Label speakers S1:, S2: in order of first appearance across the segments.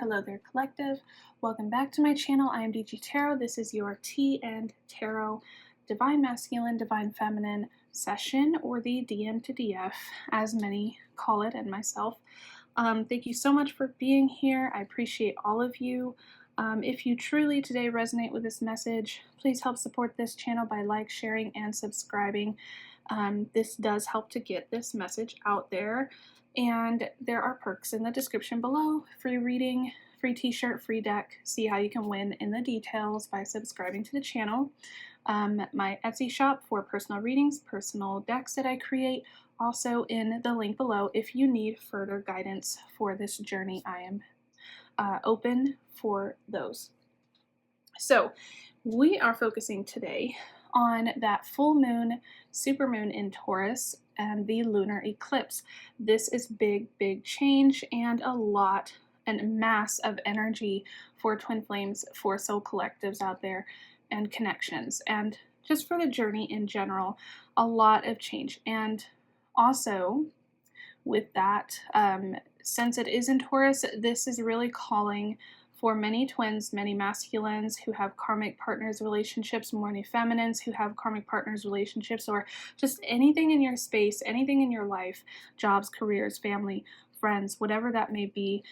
S1: Hello there, collective. Welcome back to my channel. I am DG Tarot. This is your T and Tarot Divine Masculine, Divine Feminine session, or the DM to DF, as many call it, and myself. Thank you so much for being here. I appreciate all of you. If you truly today resonate with this message, please help support this channel by sharing, and subscribing. This does help to get this message out there. And there are perks in the description below. Free reading, free t-shirt, free deck. See how you can win in the details by subscribing to the channel. My Etsy shop for personal readings, personal decks that I create, also in the link below. If you need further guidance for this journey, I am open for those. So we are focusing today on that full moon, supermoon in Taurus, and the lunar eclipse. This is big change and a lot and mass of energy for twin flames, for soul collectives out there, and connections, and just for the journey in general. A lot of change. And also with that, since it is in Taurus, this is really calling for many twins, many masculines who have karmic partners relationships, many feminines who have karmic partners relationships, or just anything in your space, anything in your life, jobs, careers, family, friends, whatever that may be.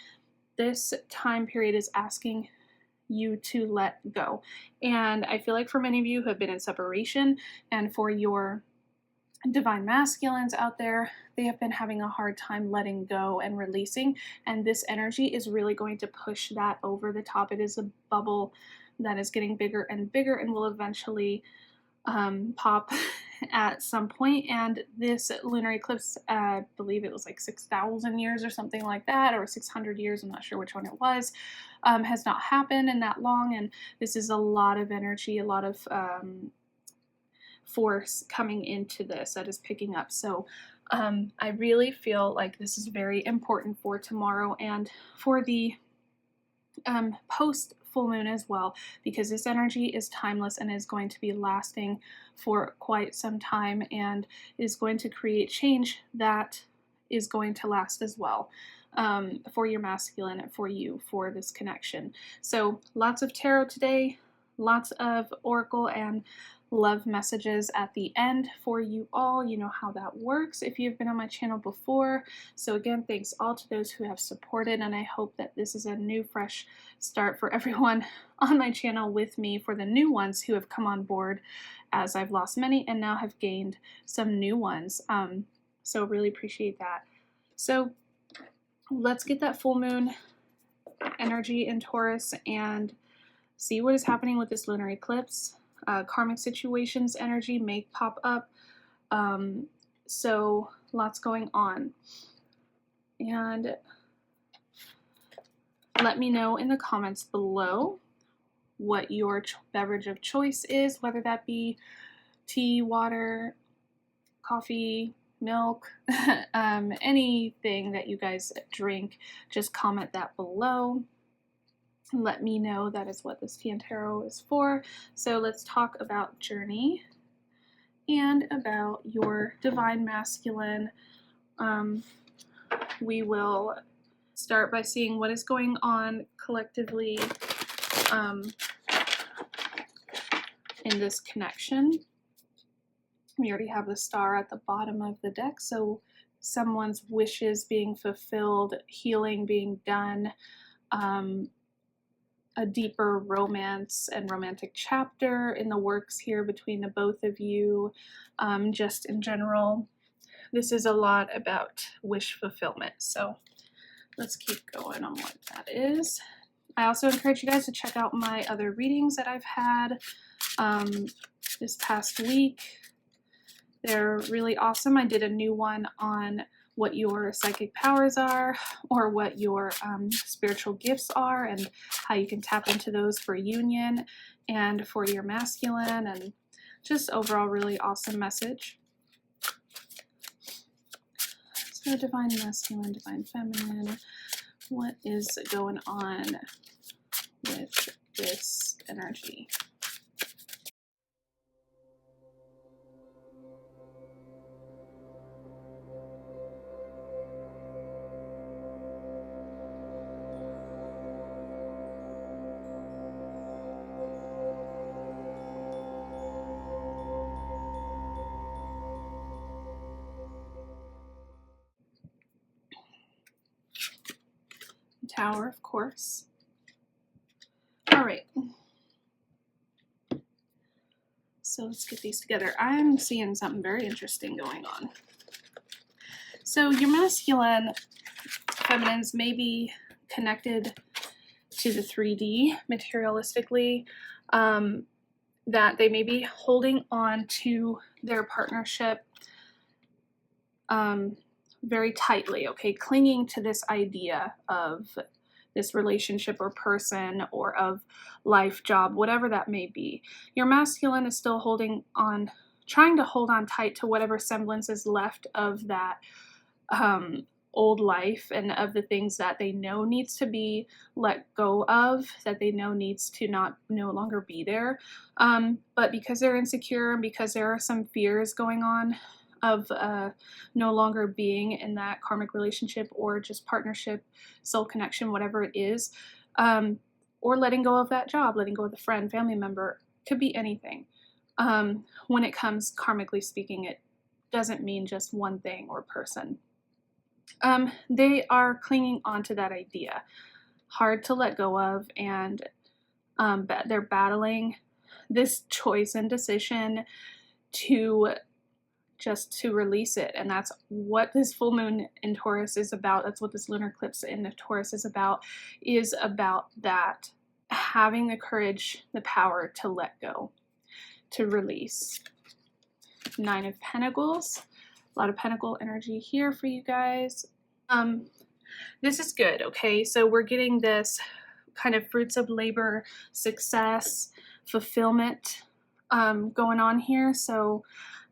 S1: This time period is asking you to let go. And I feel like for many of you who have been in separation, and for your divine masculines out there, they have been having a hard time letting go and releasing, and this energy is really going to push that over the top. It is a bubble that is getting bigger and bigger and will eventually pop at some point. And this lunar eclipse, I believe it was like 6,000 years or something like that, or 600 years, I'm not sure which one it was, has not happened in that long, and this is a lot of energy, a lot of force coming into this that is picking up. So I really feel like this is very important for tomorrow and for the post full moon as well, because this energy is timeless and is going to be lasting for quite some time, and is going to create change that is going to last as well, for your masculine and for you, for this connection. So lots of tarot today, lots of oracle and love messages at the end for you all. You know how that works if you've been on my channel before. So again, thanks all to those who have supported, and I hope that this is a new fresh start for everyone on my channel with me, for the new ones who have come on board, as I've lost many and now have gained some new ones. So really appreciate that. So let's get that full moon energy in Taurus and see what is happening with this lunar eclipse. Karmic situations energy may pop up, so lots going on. And let me know in the comments below what your beverage of choice is, whether that be tea, water, coffee, milk, anything that you guys drink. Just comment that below. Let me know. That is what this Tea and Tarot is for. So let's talk about journey and about your divine masculine. We will start by seeing what is going on collectively in this connection. We already have the star at the bottom of the deck, so someone's wishes being fulfilled, healing being done, a deeper romance and romantic chapter in the works here between the both of you. Just in general, this is a lot about wish fulfillment. So let's keep going on what that is. I also encourage you guys to check out my other readings that I've had this past week. They're really awesome. I did a new one on what your psychic powers are, or what your spiritual gifts are, and how you can tap into those for union and for your masculine, and just overall really awesome message. So divine masculine, divine feminine, what is going on with this energy? Tower, of course. All right. So let's get these together. I'm seeing something very interesting going on. So your masculine feminines may be connected to the 3D materialistically, that they may be holding on to their partnership very tightly, okay, clinging to this idea of this relationship or person or of life, job, whatever that may be. Your masculine is still holding on, trying to hold on tight to whatever semblance is left of that old life and of the things that they know needs to be let go of, that they know needs to no longer be there. But because they're insecure and because there are some fears going on of no longer being in that karmic relationship or just partnership, soul connection, whatever it is, or letting go of that job, letting go of the friend, family member, could be anything. When it comes karmically speaking, it doesn't mean just one thing or person. They are clinging onto that idea, hard to let go of, and they're battling this choice and decision to release it. And that's what this full moon in Taurus is about. That's what this lunar eclipse in the Taurus is about that, having the courage, the power to let go, to release. 9 of Pentacles, a lot of Pentacle energy here for you guys. This is good, okay? So we're getting this kind of fruits of labor, success, fulfillment going on here. So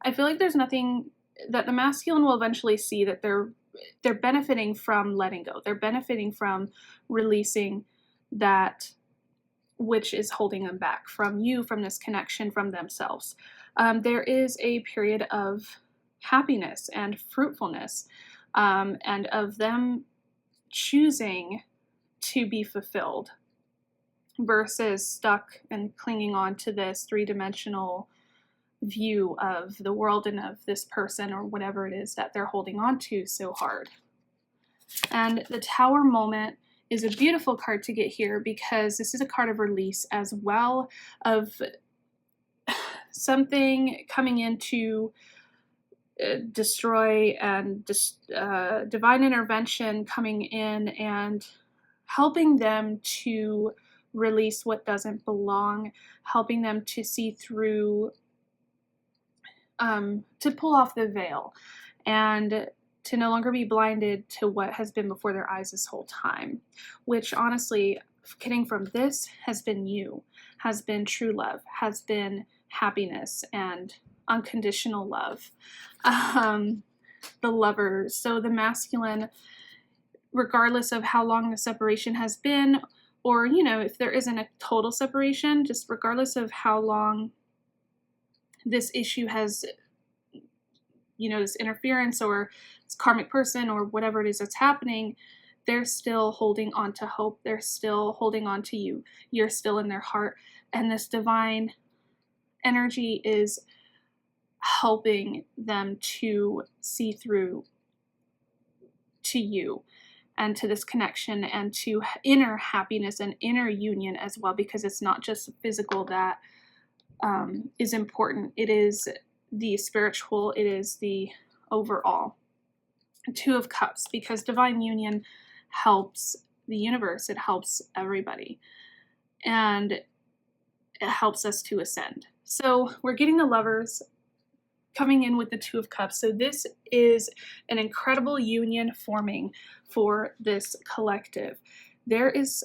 S1: I feel like there's nothing that the masculine will eventually see that they're benefiting from letting go. They're benefiting from releasing that which is holding them back from you, from this connection, from themselves. There is a period of happiness and fruitfulness, and of them choosing to be fulfilled versus stuck and clinging on to this three-dimensional view of the world and of this person or whatever it is that they're holding on to so hard. And the Tower moment is a beautiful card to get here because this is a card of release as well, of something coming in to destroy and divine intervention coming in and helping them to release what doesn't belong, helping them to see through, to pull off the veil and to no longer be blinded to what has been before their eyes this whole time, which honestly, getting from this has been you, has been true love, has been happiness and unconditional love. The Lovers. So the masculine, regardless of how long the separation has been, or, you know, if there isn't a total separation, just regardless of how long this issue has, you know, this interference or this karmic person or whatever it is that's happening, they're still holding on to hope. They're still holding on to you. You're still in their heart. And this divine energy is helping them to see through to you and to this connection and to inner happiness and inner union as well, because it's not just physical that is important. It is the spiritual, it is the overall. 2 of Cups, because divine union helps the universe, it helps everybody, and it helps us to ascend. So we're getting the Lovers coming in with the 2 of Cups. So this is an incredible union forming for this collective. There is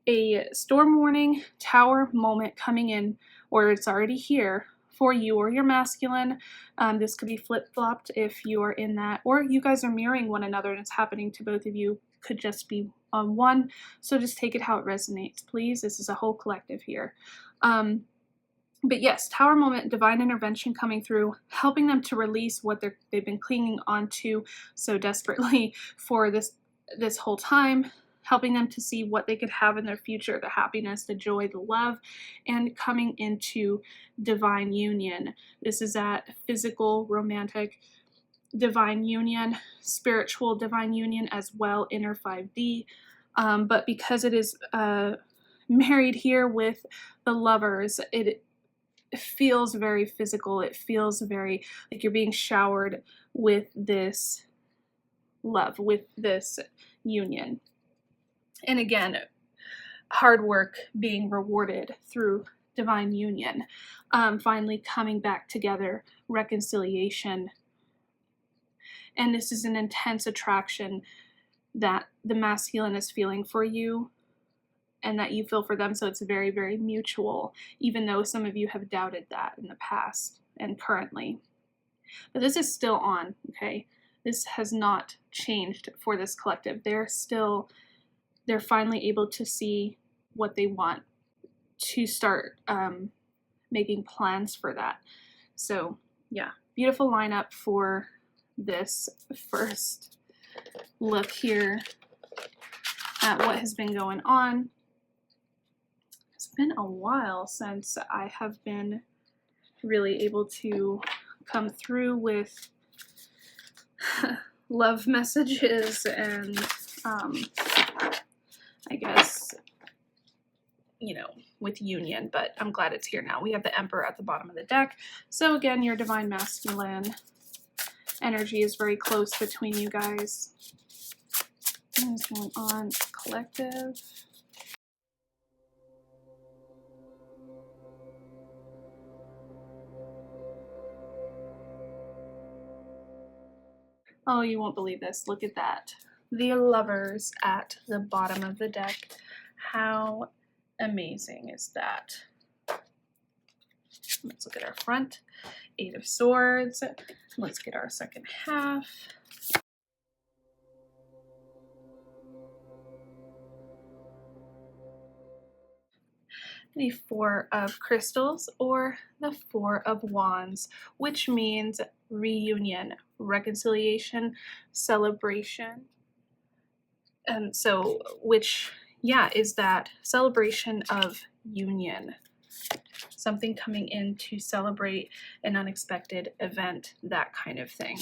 S1: a storm warning, Tower moment coming in, or it's already here for you or your masculine. This could be flip-flopped if you are in that, or you guys are mirroring one another and it's happening to both of you. Could just be on one. So just take it how it resonates, please. This is a whole collective here. But yes, Tower moment, divine intervention coming through, helping them to release what they've been clinging onto so desperately for this whole time, helping them to see what they could have in their future, the happiness, the joy, the love, and coming into divine union. This is that physical, romantic, divine union, spiritual divine union as well, inner 5D, but because it is married here with the Lovers, it feels very physical. It feels very like you're being showered with this love, with this union. And again, hard work being rewarded through divine union, finally coming back together, reconciliation. And this is an intense attraction that the masculine is feeling for you and that you feel for them. So it's very, very mutual, even though some of you have doubted that in the past and currently. But this is still on, okay? This has not changed for this collective. They're finally able to see what they want, to start making plans for that. So yeah, beautiful lineup for this first look here at what has been going on. It's been a while since I have been really able to come through with love messages and I guess, you know, with union, but I'm glad it's here now. We have the Emperor at the bottom of the deck. So again, your divine masculine energy is very close between you guys. What is going on, collective? Oh, you won't believe this. Look at that. The Lovers at the bottom of the deck. How amazing is that? Let's look at our front. 8 of Swords. Let's get our second half. The 4 of Crystals or the 4 of Wands, which means reunion, reconciliation, celebration. And so, which, yeah, is that celebration of union. Something coming in to celebrate an unexpected event, that kind of thing.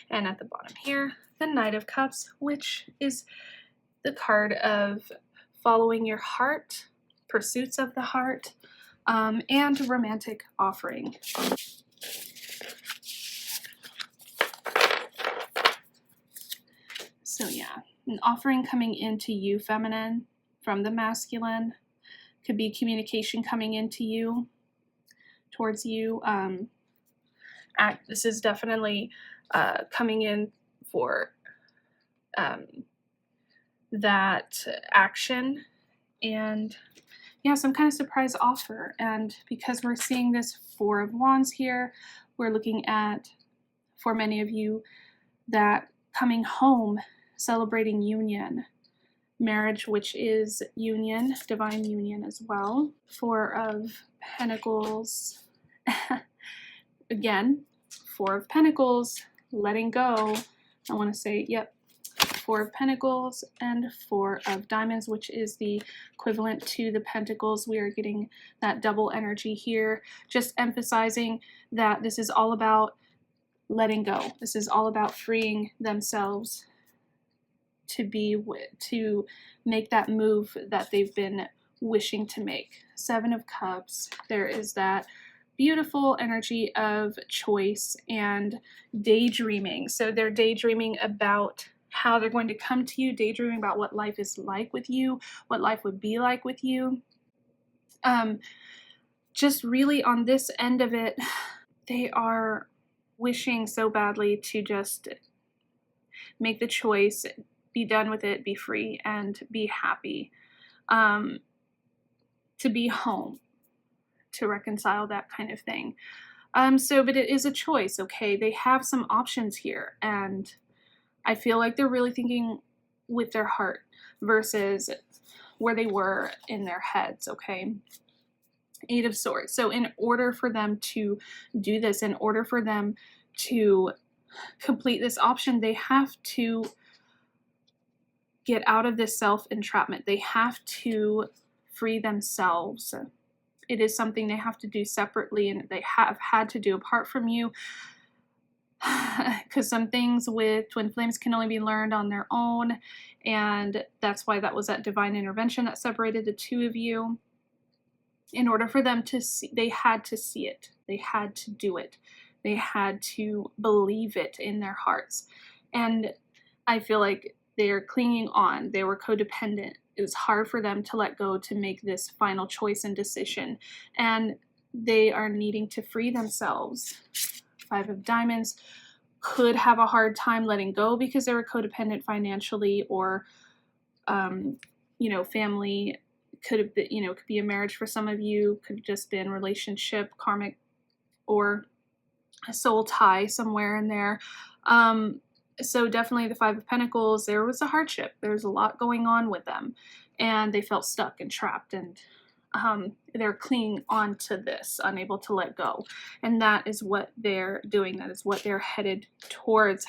S1: And at the bottom here, the Knight of Cups, which is the card of following your heart, pursuits of the heart, and romantic offering. So yeah, an offering coming into you, feminine, from the masculine. Could be communication coming into you, towards you. This is definitely coming in for that action and yeah, some kind of surprise offer. And because we're seeing this 4 of Wands here, we're looking at, for many of you, that coming home, celebrating union, marriage, which is union, divine union as well. 4 of Pentacles. Again, 4 of Pentacles, letting go. I want to say, yep, 4 of Pentacles and 4 of Diamonds, which is the equivalent to the Pentacles. We are getting that double energy here, just emphasizing that this is all about letting go. This is all about freeing themselves to make that move that they've been wishing to make. 7 of Cups, there is that beautiful energy of choice and daydreaming. So they're daydreaming about how they're going to come to you, daydreaming about what life is like with you, what life would be like with you. Just really on this end of it, they are wishing so badly to just make the choice, be done with it, be free, and be happy. To be home, to reconcile, that kind of thing. But it is a choice, okay? They have some options here, and I feel like they're really thinking with their heart versus where they were in their heads, okay? 8 of Swords. So in order for them to do this, in order for them to complete this option, they have to get out of this self-entrapment. They have to free themselves. It is something they have to do separately, and they have had to do apart from you. because some things with twin flames can only be learned on their own, and that's why that was that divine intervention that separated the two of you. In order for them to see, they had to see it, they had to do it, they had to believe it in their hearts. And I feel like they're clinging on, they were codependent. It was hard for them to let go, to make this final choice and decision, and they are needing to free themselves. Five of Diamonds could have a hard time letting go because they were codependent financially, or you know, family could have been, you know, could be a marriage for some of you, could have just been relationship, karmic, or a soul tie somewhere in there. So definitely the Five of Pentacles, there was a hardship. There's a lot going on with them, and they felt stuck and trapped, and they're clinging on to this, unable to let go. And that is what they're doing. That is what they're headed towards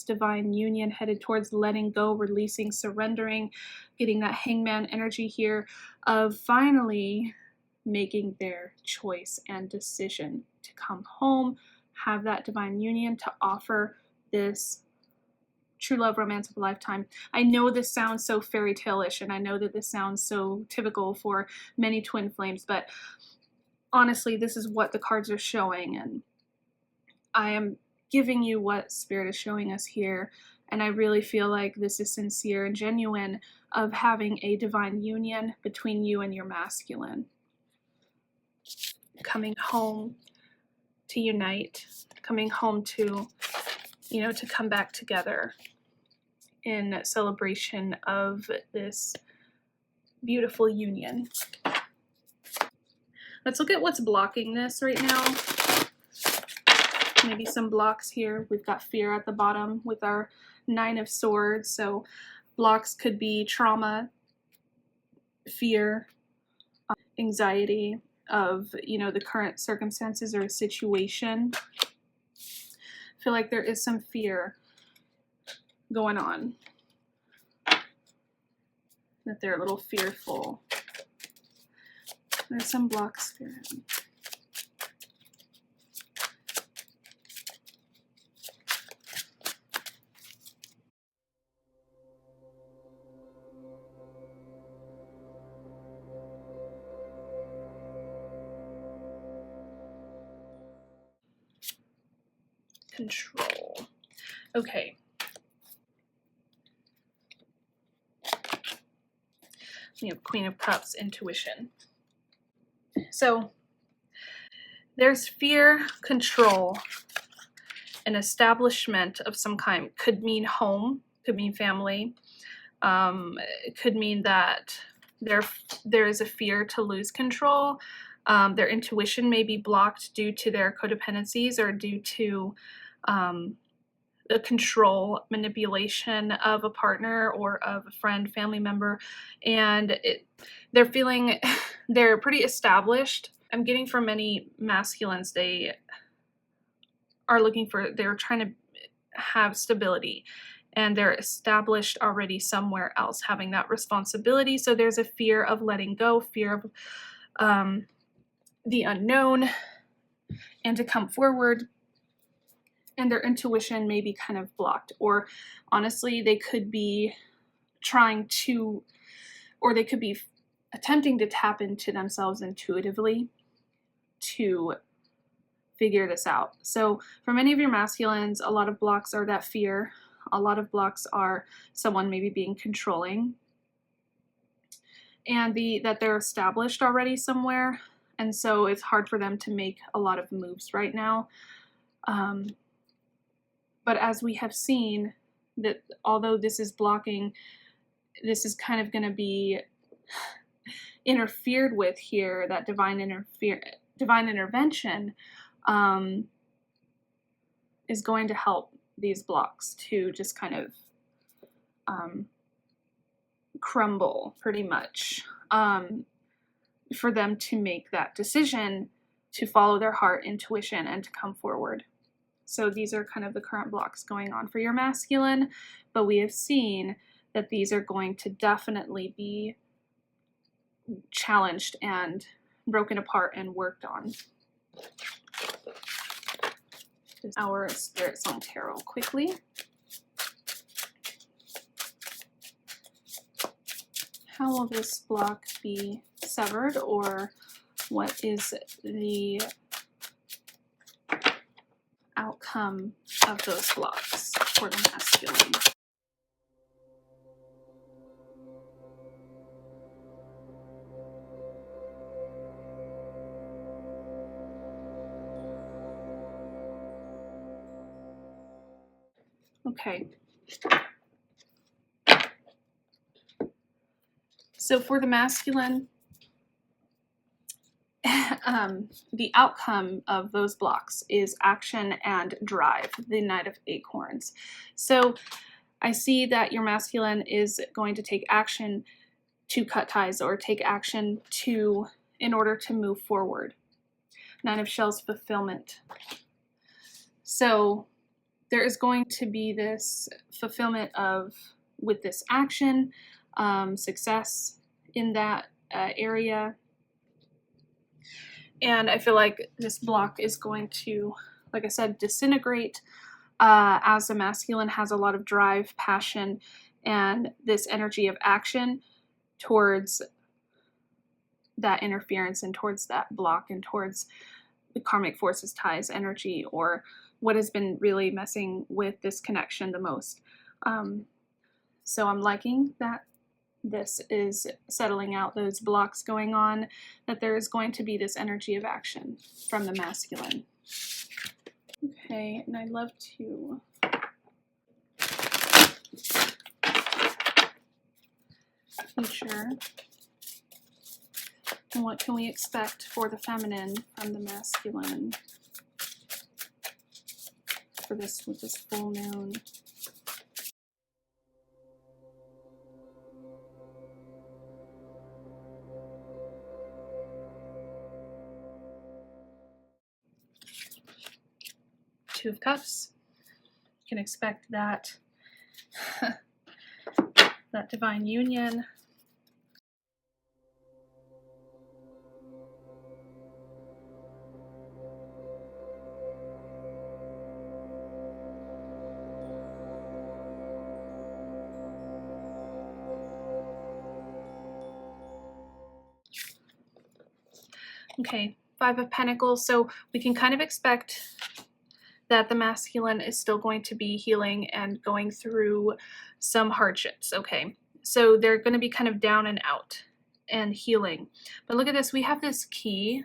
S1: divine union, headed towards letting go, releasing, surrendering, getting that hangman energy here of finally making their choice and decision to come home, have that divine union, to offer this true love, romance of a lifetime. I know this sounds so fairy tale-ish, and I know that this sounds so typical for many twin flames, but honestly, this is what the cards are showing, and I am giving you what Spirit is showing us here. And I really feel like this is sincere and genuine, of having a divine union between you and your masculine, coming home to unite, coming home to, you know, to come back together in celebration of this beautiful union. Let's look at what's blocking this right now. Maybe some blocks here. We've got fear at the bottom with our Nine of Swords. So blocks could be trauma, fear, anxiety of, you know, the current circumstances or situation. I feel like there is some fear going on, that they're a little fearful. There's some blocks, Spirit. Control. Okay. We have Queen of Cups, intuition. So there's fear, control, an establishment of some kind. Could mean home, could mean family. It could mean that there is a fear to lose control. Their intuition may be blocked due to their codependencies, or due to the control, manipulation of a partner or of a friend, family member, and they're feeling they're pretty established. I'm getting from many masculines, they are looking for, they're trying to have stability, and they're established already somewhere else, having that responsibility. So there's a fear of letting go, fear of the unknown, and to come forward. And their intuition may be kind of blocked, or honestly, they could be trying to, or they could be attempting to tap into themselves intuitively to figure this out. So for many of your masculines, a lot of blocks are that fear. A lot of blocks are someone maybe being controlling, and that they're established already somewhere, and so it's hard for them to make a lot of moves right now. But as we have seen, that although this is blocking, this is kind of going to be interfered with here, that divine intervention is going to help these blocks to just kind of crumble, pretty much, for them to make that decision to follow their heart, intuition, and to come forward. So these are kind of the current blocks going on for your masculine, but we have seen that these are going to definitely be challenged and broken apart and worked on. just our Spirit Song Tarot quickly. How will this block be severed, or what is the outcome of those blocks for the masculine? Okay. So for the masculine, the outcome of those blocks is action and drive, the Knight of Acorns. So I see that your masculine is going to take action to cut ties, or take action in order to move forward. Nine of Shells, fulfillment. So there is going to be this fulfillment with this action, success in that area. And I feel like this block is going to, like I said, disintegrate as the masculine has a lot of drive, passion, and this energy of action towards that interference and towards that block and towards the karmic forces, ties, energy, or what has been really messing with this connection the most. So I'm liking that this is settling out those blocks going on, that there is going to be this energy of action from the masculine. Okay, and I'd love to future. And what can we expect for the feminine from the masculine for this, with this full moon? Two of Cups. You can expect that that divine union. Okay, Five of Pentacles. So we can kind of expect that the masculine is still going to be healing and going through some hardships. Okay, so they're going to be kind of down and out and healing. But look at this. We have this key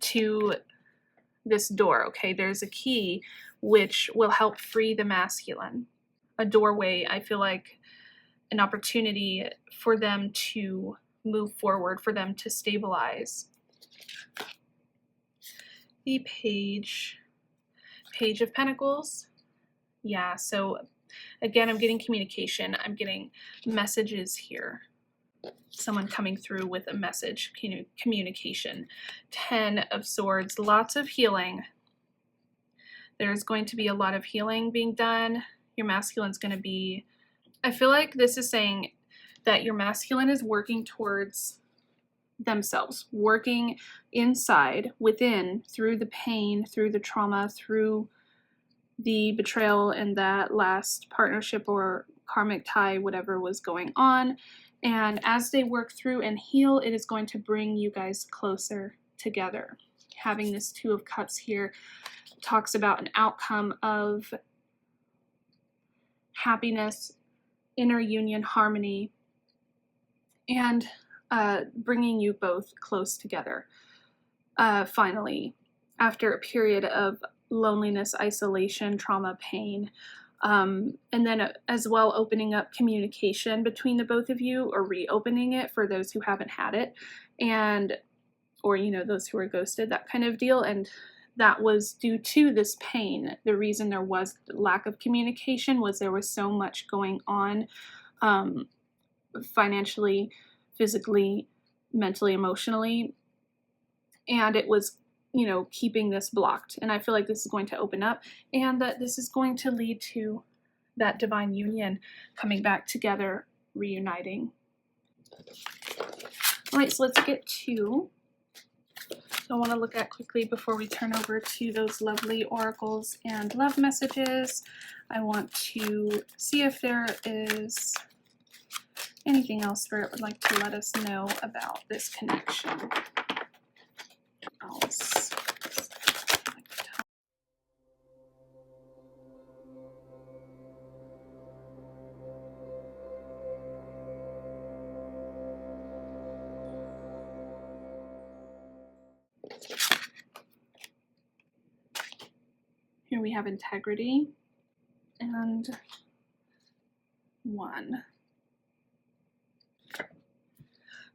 S1: to this door. Okay, there's a key which will help free the masculine. A doorway, I feel like an opportunity for them to move forward, for them to stabilize. The Page of Pentacles. Yeah, so again, I'm getting communication. I'm getting messages here. Someone coming through with a message, communication. 10 of Swords, lots of healing. There's going to be a lot of healing being done. Your masculine's going to be, I feel like this is saying that your masculine is working towards themselves, working inside, within, through the pain, through the trauma, through the betrayal and that last partnership or karmic tie, whatever was going on. And as they work through and heal, it is going to bring you guys closer together. Having this Two of Cups here talks about an outcome of happiness, inner union, harmony, and bringing you both close together. Finally, after a period of loneliness, isolation, trauma, pain, and then as well opening up communication between the both of you, or reopening it for those who haven't had it, and or those who are ghosted, that kind of deal. And that was due to this pain. The reason there was lack of communication was there was so much going on, financially, physically, mentally, emotionally, and it was keeping this blocked. And I feel like this is going to open up, and that this is going to lead to that divine union coming back together, reuniting. All right, so let's get to I want to look at quickly before we turn over to those lovely oracles and love messages. I want to see if there is anything else Spirit would like to let us know about this connection. Else. Here we have integrity and 1.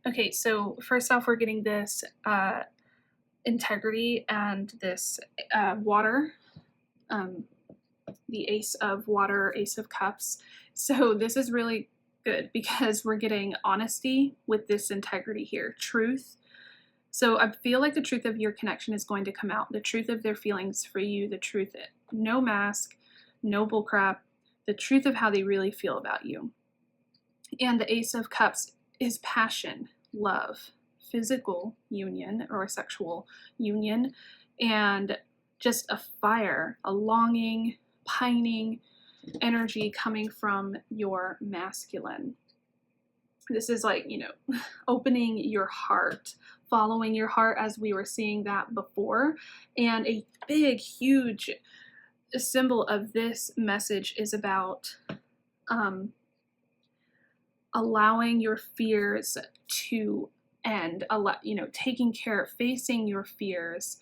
S1: Okay, so first off, we're getting this integrity and this water, the Ace of Water, Ace of Cups. So this is really good because we're getting honesty with this integrity here, truth. So I feel like the truth of your connection is going to come out, the truth of their feelings for you, the truth, no mask, no bullcrap, the truth of how they really feel about you. And the Ace of Cups is passion, love, physical union or sexual union, and just a fire, a longing, pining energy coming from your masculine. This is like, you know, opening your heart, following your heart, as we were seeing that before. And a big, huge symbol of this message is about allowing your fears to end, taking care, facing your fears,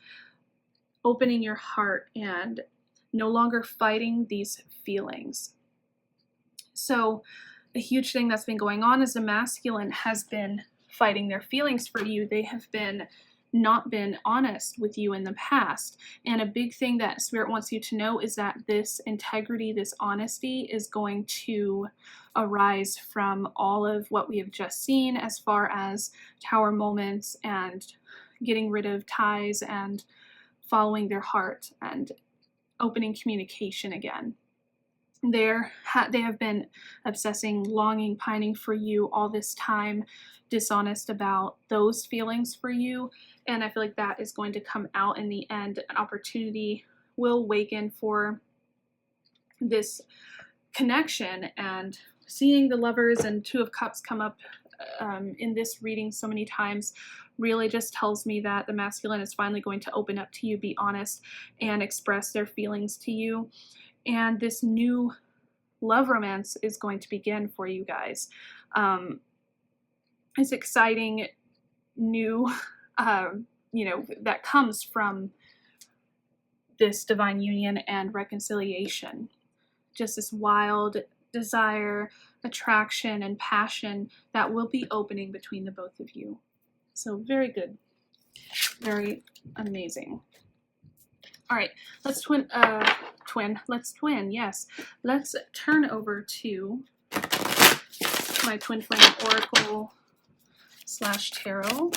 S1: opening your heart, and no longer fighting these feelings. So a huge thing that's been going on is the masculine has been fighting their feelings for you. They have not been honest with you in the past. And a big thing that Spirit wants you to know is that this integrity, this honesty is going to arise from all of what we have just seen as far as tower moments and getting rid of ties and following their heart and opening communication again. They have been obsessing, longing, pining for you all this time, dishonest about those feelings for you. And I feel like that is going to come out in the end. An opportunity will awaken for this connection, and seeing the Lovers and 2 of Cups come up in this reading so many times really just tells me that the masculine is finally going to open up to you, be honest, and express their feelings to you. And this new love romance is going to begin for you guys. It's exciting, new, that comes from this divine union and reconciliation. Just this wild desire, attraction, and passion that will be opening between the both of you. So very good. Very amazing. All right, let's let's twin, yes. Let's turn over to my Twin Flame Oracle / Tarot.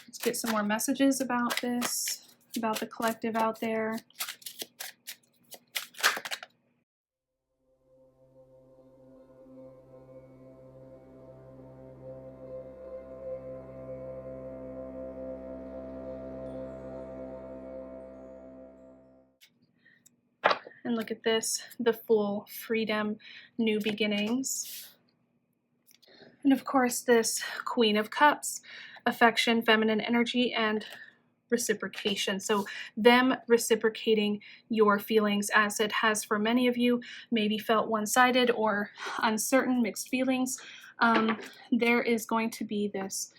S1: Let's get some more messages about this, about the collective out there. And look at this, the full freedom, new beginnings. And of course, this Queen of Cups, affection, feminine energy, and reciprocation. So them reciprocating your feelings, as it has for many of you, maybe felt one-sided or uncertain, mixed feelings. There is going to be this,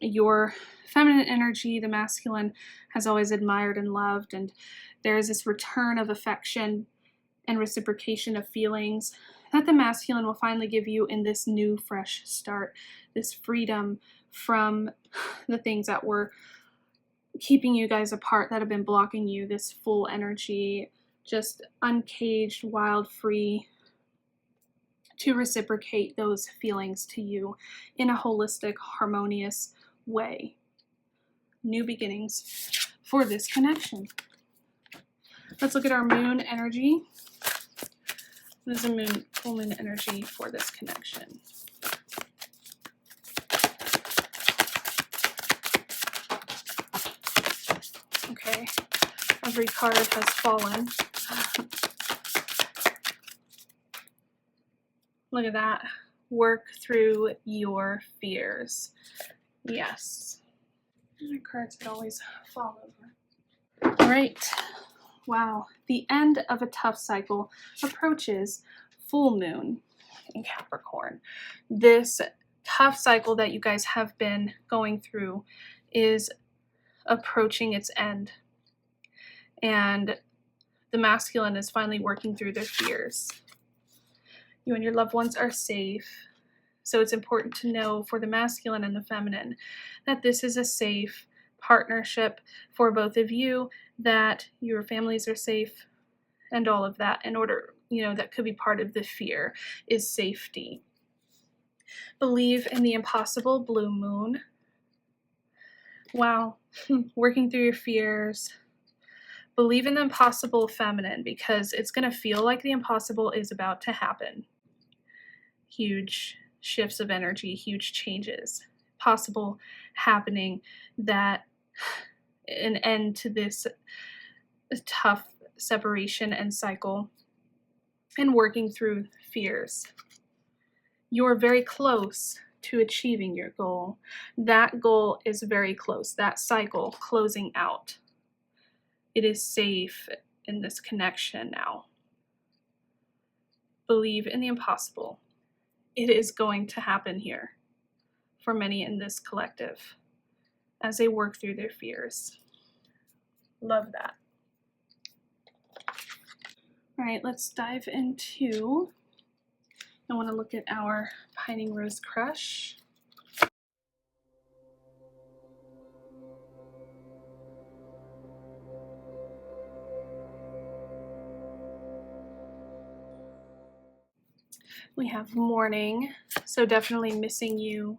S1: your feminine energy, the masculine has always admired and loved, and there is this return of affection and reciprocation of feelings that the masculine will finally give you in this new, fresh start, this freedom from the things that were keeping you guys apart, that have been blocking you, this full energy, just uncaged, wild, free, to reciprocate those feelings to you in a holistic, harmonious way. New beginnings for this connection. Let's look at our moon energy. What is the full moon energy for this connection? Okay, every card has fallen. Look at that. Work through your fears. Yes. These are cards that always fall over. All right. Wow. The end of a tough cycle approaches full moon in Capricorn. This tough cycle that you guys have been going through is approaching its end. And the masculine is finally working through their fears. You and your loved ones are safe. So it's important to know for the masculine and the feminine that this is a safe partnership for both of you, that your families are safe, and all of that. In order, that could be part of the fear is safety. Believe in the impossible, blue moon. Wow. Working through your fears. Believe in the impossible, feminine, because it's going to feel like the impossible is about to happen. Huge shifts of energy, huge changes possible happening, that an end to this tough separation and cycle, and working through fears. You're very close to achieving your goal. That goal is very close. That cycle closing out. It is safe in this connection now. Believe in the impossible. It is going to happen here for many in this collective as they work through their fears. Love that. All right, let's dive into, I want to look at our Pining Rose crush. We have mourning, so definitely missing you.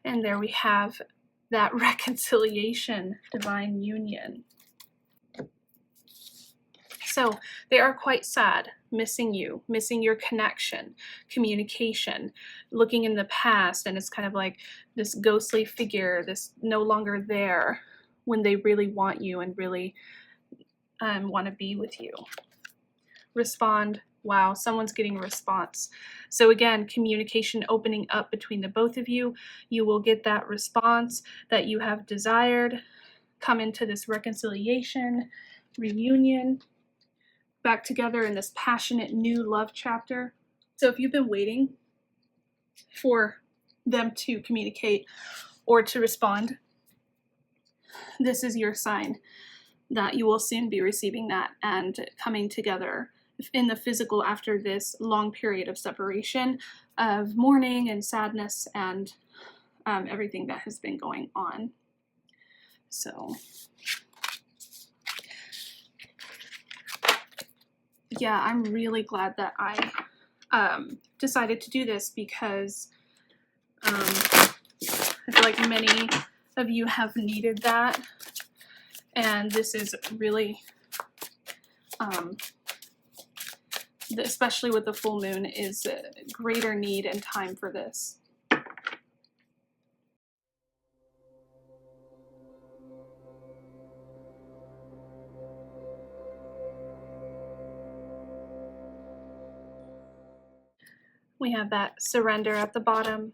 S1: And there we have that reconciliation, divine union. So they are quite sad, missing you, missing your connection, communication, looking in the past, and it's kind of like this ghostly figure, this no longer there when they really want you and really want to be with you. Respond. Wow, someone's getting a response. So again, communication opening up between the both of you. You will get that response that you have desired. Come into this reconciliation, reunion, back together in this passionate new love chapter. So if you've been waiting for them to communicate or to respond, this is your sign that you will soon be receiving that and coming together in the physical after this long period of separation, of mourning and sadness and everything that has been going on. So yeah, I'm really glad that I decided to do this, because I feel like many of you have needed that, and this is really, especially with the full moon, is a greater need and time for this. We have that surrender at the bottom.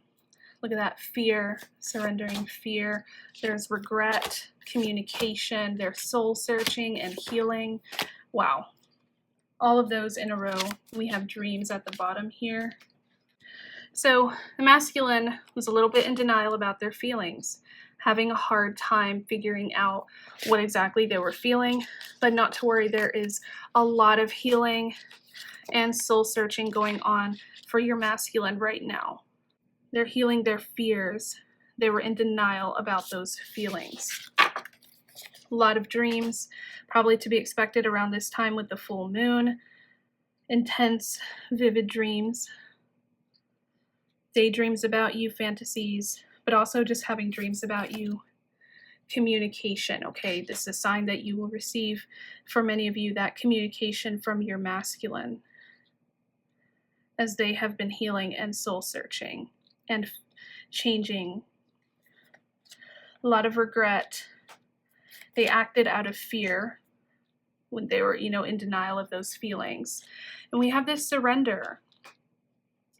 S1: Look at that fear, surrendering fear. There's regret, communication, there's soul searching and healing. Wow. All of those in a row. We have dreams at the bottom here. So the masculine was a little bit in denial about their feelings, having a hard time figuring out what exactly they were feeling, but not to worry, there is a lot of healing and soul searching going on for your masculine right now. They're healing their fears. They were in denial about those feelings. A lot of dreams, probably to be expected around this time with the full moon. Intense, vivid dreams. Daydreams about you, fantasies, but also just having dreams about you. Communication, okay? This is a sign that you will receive, for many of you, that communication from your masculine as they have been healing and soul searching and changing a lot of regret. They acted out of fear when they were, in denial of those feelings. And we have this surrender.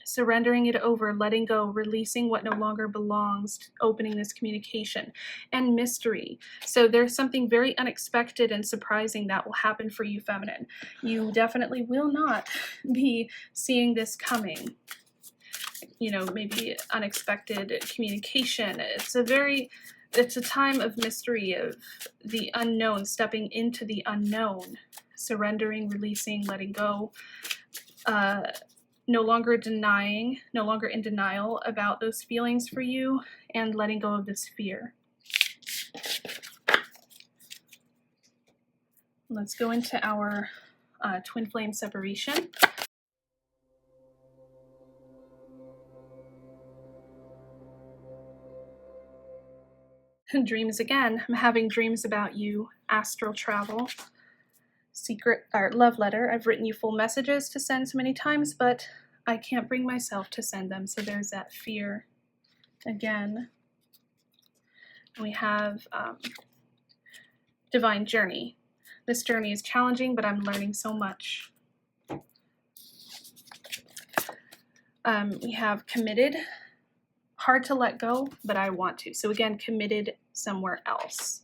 S1: Surrendering it over, letting go, releasing what no longer belongs, opening this communication, and mystery. So there's something very unexpected and surprising that will happen for you, feminine. You definitely will not be seeing this coming. Maybe unexpected communication. It's a time of mystery, of the unknown, stepping into the unknown, surrendering, releasing, letting go, no longer denying, no longer in denial about those feelings for you, and letting go of this fear. Let's go into our twin flame separation. Dreams again. I'm having dreams about you, astral travel, secret or love letter. I've written you full messages to send so many times, but I can't bring myself to send them. So there's that fear again. We have divine journey. This journey is challenging, but I'm learning so much. We have committed. Hard to let go, but I want to. So again, committed somewhere else,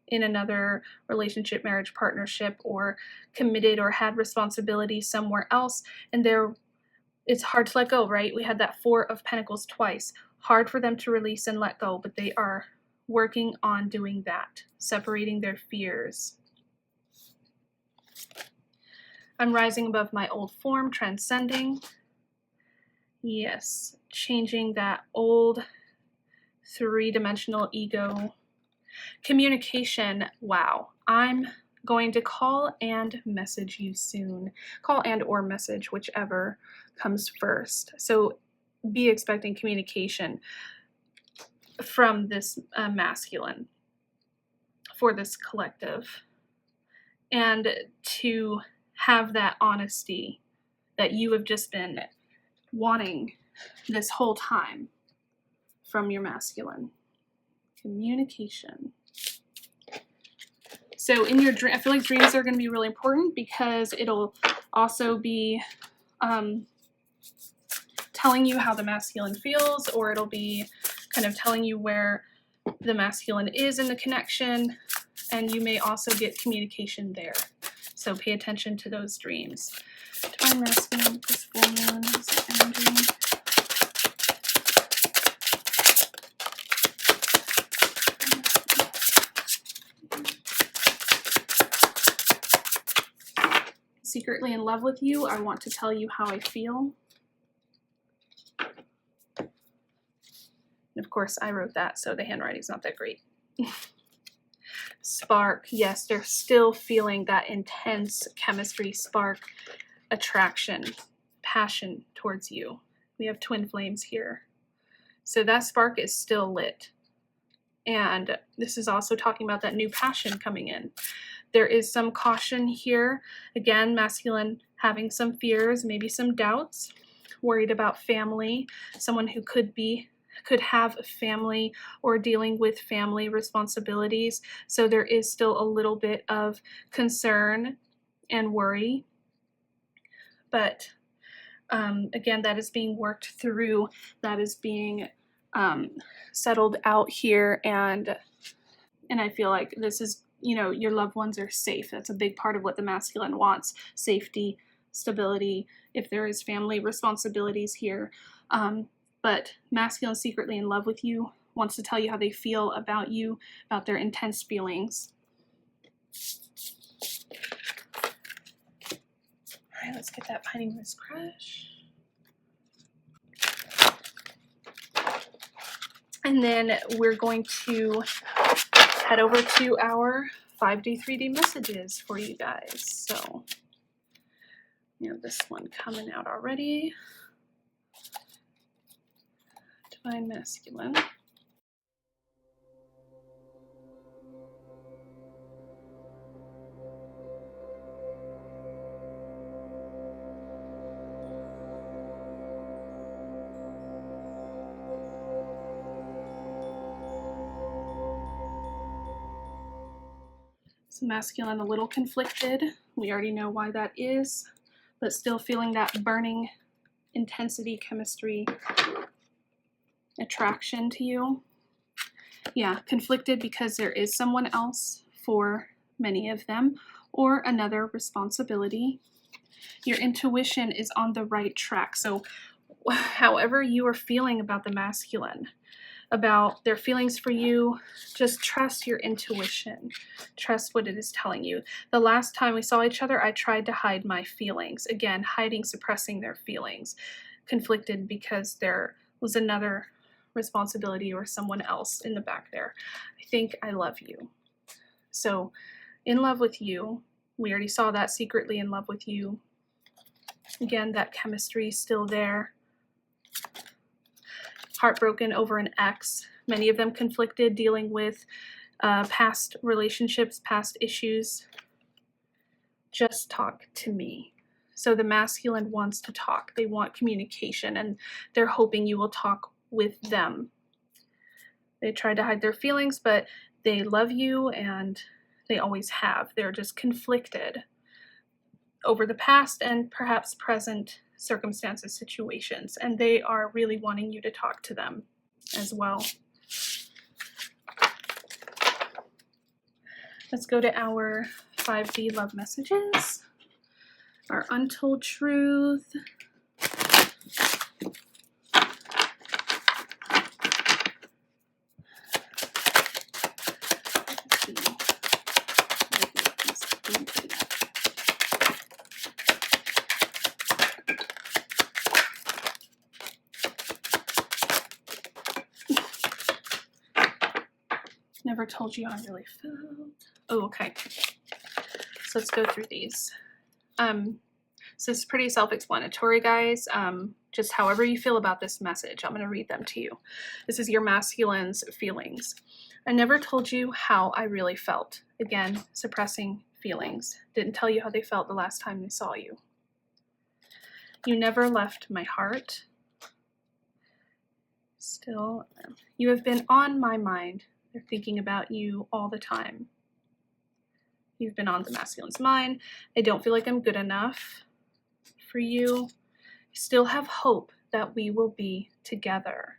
S1: in another relationship, marriage, partnership, or committed or had responsibility somewhere else. And it's hard to let go, right? We had that 4 of Pentacles twice. Hard for them to release and let go, but they are working on doing that, separating their fears. I'm rising above my old form, transcending. Yes, changing that old 3-dimensional ego. Communication, wow. I'm going to call and message you soon. Call and or message, whichever comes first. So be expecting communication from this masculine for this collective. And to have that honesty that you have just been wanting this whole time from your masculine. Communication. So in your dream, I feel like dreams are going to be really important because it'll also be telling you how the masculine feels, or it'll be kind of telling you where the masculine is in the connection, and you may also get communication there. So pay attention to those dreams. Divine masculine, this full moon, this energy. Secretly in love with you. I want to tell you how I feel. And of course, I wrote that, so the handwriting's not that great. Spark. Yes, they're still feeling that intense chemistry, spark, attraction, passion towards you. We have twin flames here. So that spark is still lit. And this is also talking about that new passion coming in. There is some caution here. Again, masculine having some fears, maybe some doubts, worried about family, someone who could have a family or dealing with family responsibilities. So there is still a little bit of concern and worry. But again, that is being worked through. That is being settled out here. And I feel like this is, your loved ones are safe. That's a big part of what the masculine wants. Safety, stability, if there is family responsibilities here. But masculine secretly in love with you, wants to tell you how they feel about you, about their intense feelings. All right, let's get that Pining Wrist Crush. And then we're going to head over to our 5D, 3D messages for you guys. So, this one coming out already. Divine masculine. So masculine a little conflicted. We already know why that is, but still feeling that burning intensity, chemistry, attraction to you. Yeah, conflicted because there is someone else for many of them, or another responsibility. Your intuition is on the right track. So however you are feeling about the masculine, about their feelings for you, just trust your intuition. Trust what it is telling you. The last time we saw each other, I tried to hide my feelings. Again, hiding, suppressing their feelings. Conflicted because there was another responsibility or someone else in the back there. I think I love you. So in love with you. We already saw that, secretly in love with you. Again, that chemistry still there. Heartbroken over an ex. Many of them conflicted, dealing with past relationships, past issues. Just talk to me. So the masculine wants to talk. They want communication, and they're hoping you will talk with them. They try to hide their feelings, but they love you, and they always have. They're just conflicted over the past and perhaps present circumstances, situations, and they are really wanting you to talk to them as well. Let's go to our 5D love messages, our untold truth. Never told you how I really felt. Oh, okay. So let's go through these. So it's pretty self-explanatory, guys. Just however you feel about this message, I'm going to read them to you. This is your masculine's feelings. I never told you how I really felt. Again, suppressing feelings. Didn't tell you how they felt the last time they saw you. You never left my heart. Still, you have been on my mind. They're thinking about you all the time. You've been on the masculine's mind. I don't feel like I'm good enough for you. I still have hope that we will be together.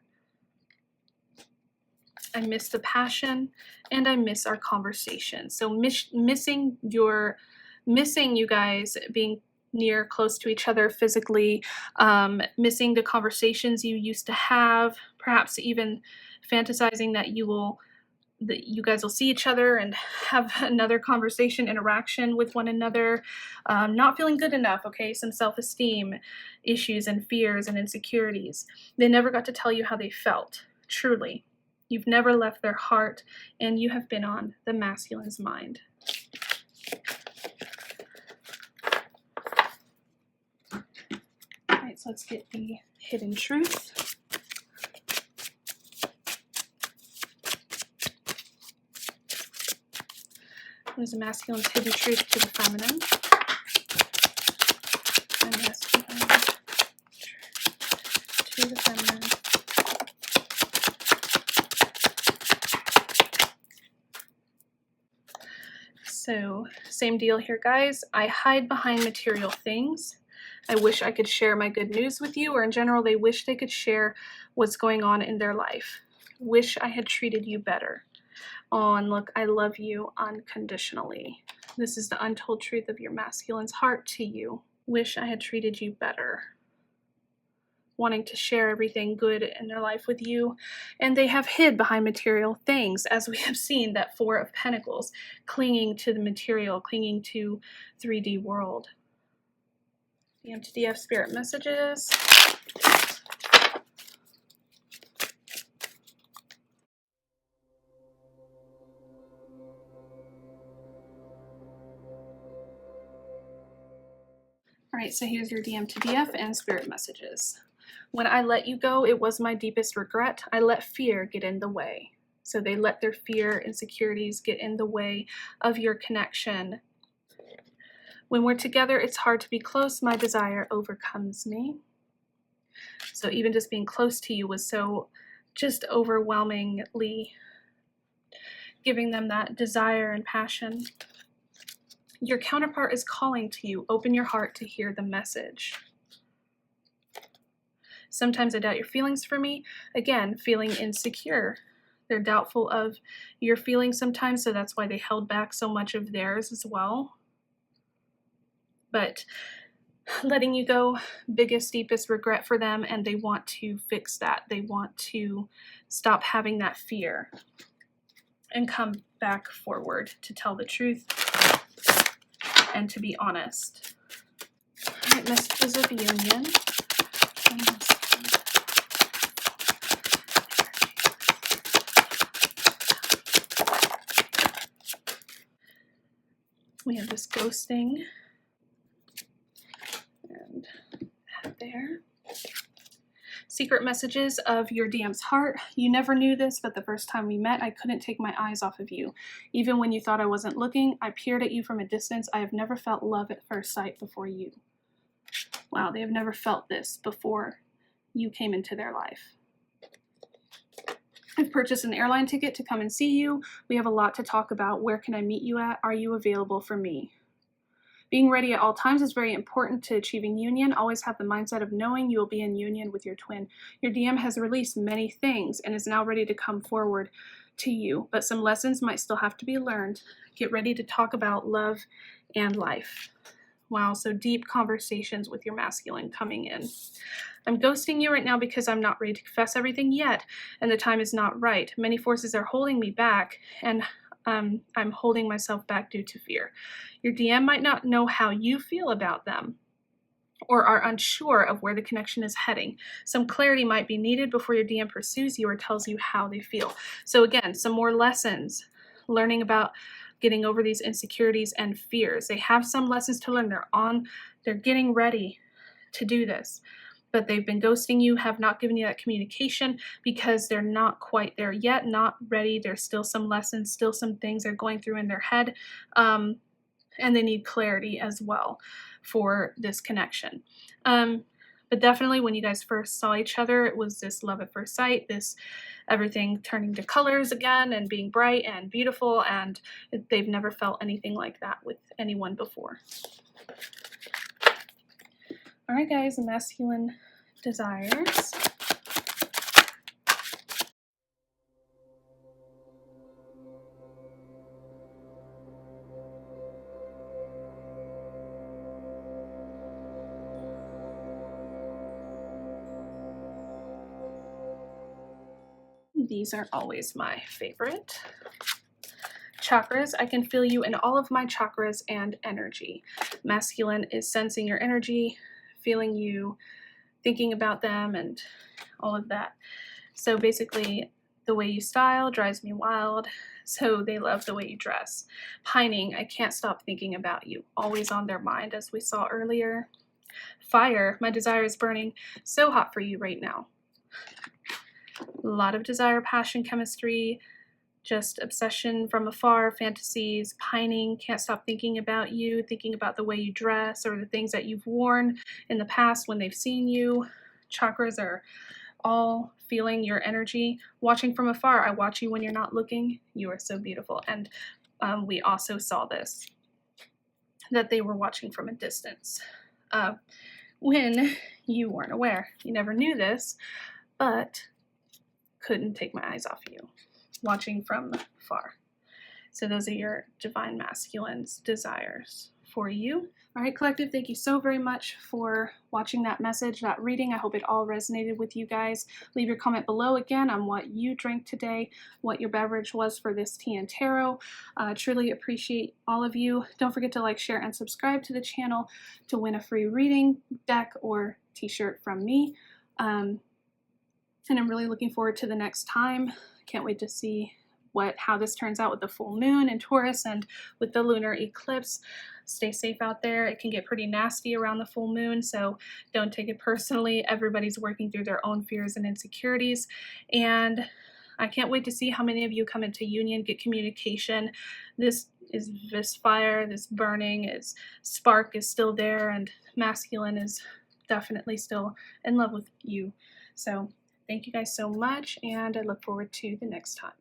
S1: I miss the passion, and I miss our conversation. So missing you guys being near, close to each other physically, missing the conversations you used to have, perhaps even fantasizing that you guys will see each other and have another conversation, interaction with one another. Not feeling good enough, okay? Some self-esteem issues and fears and insecurities. They never got to tell you how they felt, truly. You've never left their heart, and you have been on the masculine's mind. All right, so let's get the hidden truth. What is the masculine's hidden truth to the feminine? And masculine to the feminine. So, same deal here, guys. I hide behind material things. I wish I could share my good news with you, or in general, they wish they could share what's going on in their life. Wish I had treated you better. Oh, and look, I love you unconditionally. This is the untold truth of your masculine's heart to you. Wish I had treated you better. Wanting to share everything good in their life with you, and they have hid behind material things, as we have seen that Four of Pentacles, clinging to the material, clinging to 3D world. The MTDF spirit messages. All right, so here's your DMTDF and spirit messages. When I let you go, it was my deepest regret. I let fear get in the way. So they let their fear, insecurities get in the way of your connection. When we're together, it's hard to be close. My desire overcomes me. So even just being close to you was so just overwhelmingly giving them that desire and passion. Your counterpart is calling to you. Open your heart to hear the message. Sometimes I doubt your feelings for me. Again, feeling insecure. They're doubtful of your feelings sometimes, so that's why they held back so much of theirs as well. But letting you go, biggest, deepest regret for them, and they want to fix that. They want to stop having that fear and come back forward to tell the truth and to be honest. All right, messages of union. We have this ghosting, and that there. Secret messages of your DM's heart. You never knew this, but the first time we met, I couldn't take my eyes off of you. Even when you thought I wasn't looking, I peered at you from a distance. I have never felt love at first sight before you. Wow, they have never felt this before you came into their life. I've purchased an airline ticket to come and see you. We have a lot to talk about. Where can I meet you at? Are you available for me? Being ready at all times is very important to achieving union. Always have the mindset of knowing you will be in union with your twin. Your DM has released many things and is now ready to come forward to you, but some lessons might still have to be learned. Get ready to talk about love and life. Wow, so deep conversations with your masculine coming in. I'm ghosting you right now because I'm not ready to confess everything yet, and the time is not right. Many forces are holding me back, and I'm holding myself back due to fear. Your DM might not know how you feel about them or are unsure of where the connection is heading. Some clarity might be needed before your DM pursues you or tells you how they feel. So again, some more lessons, learning about getting over these insecurities and fears. They have some lessons to learn. They're getting ready to do this, but they've been ghosting you, have not given you that communication because they're not quite there yet, not ready. There's still some lessons, still some things they're going through in their head, and they need clarity as well for this connection. But definitely when you guys first saw each other, it was this love at first sight, this everything turning to colors again and being bright and beautiful, and they've never felt anything like that with anyone before. All right, guys, masculine desires. These are always my favorite. Chakras, I can feel you in all of my chakras and energy. Masculine is sensing your energy, feeling you, thinking about them, and all of that. So basically, the way you style drives me wild, so they love the way you dress. Pining, I can't stop thinking about you, always on their mind, as we saw earlier. Fire, my desire is burning so hot for you right now. A lot of desire, passion, chemistry, just obsession from afar, fantasies, pining, can't stop thinking about you, thinking about the way you dress or the things that you've worn in the past when they've seen you. Chakras are all feeling your energy. Watching from afar, I watch you when you're not looking. You are so beautiful. And we also saw this, that they were watching from a distance when you weren't aware. You never knew this, but couldn't take my eyes off you, watching from far. So those are your divine masculine's desires for you. All right, collective, thank you so very much for watching that message, that reading. I hope it all resonated with you guys. Leave your comment below again on what you drank today, what your beverage was for this tea and tarot. Truly appreciate all of you. Don't forget to like, share, and subscribe to the channel to win a free reading, deck, or t-shirt from me. And I'm really looking forward to the next time. Can't wait to see how this turns out with the full moon in Taurus and with the lunar eclipse. Stay safe out there. It can get pretty nasty around the full moon, so don't take it personally. Everybody's working through their own fears and insecurities, and I can't wait to see how many of you come into union, get communication. This fire, this burning, spark is still there, and masculine is definitely still in love with you. So thank you guys so much, and I look forward to the next time.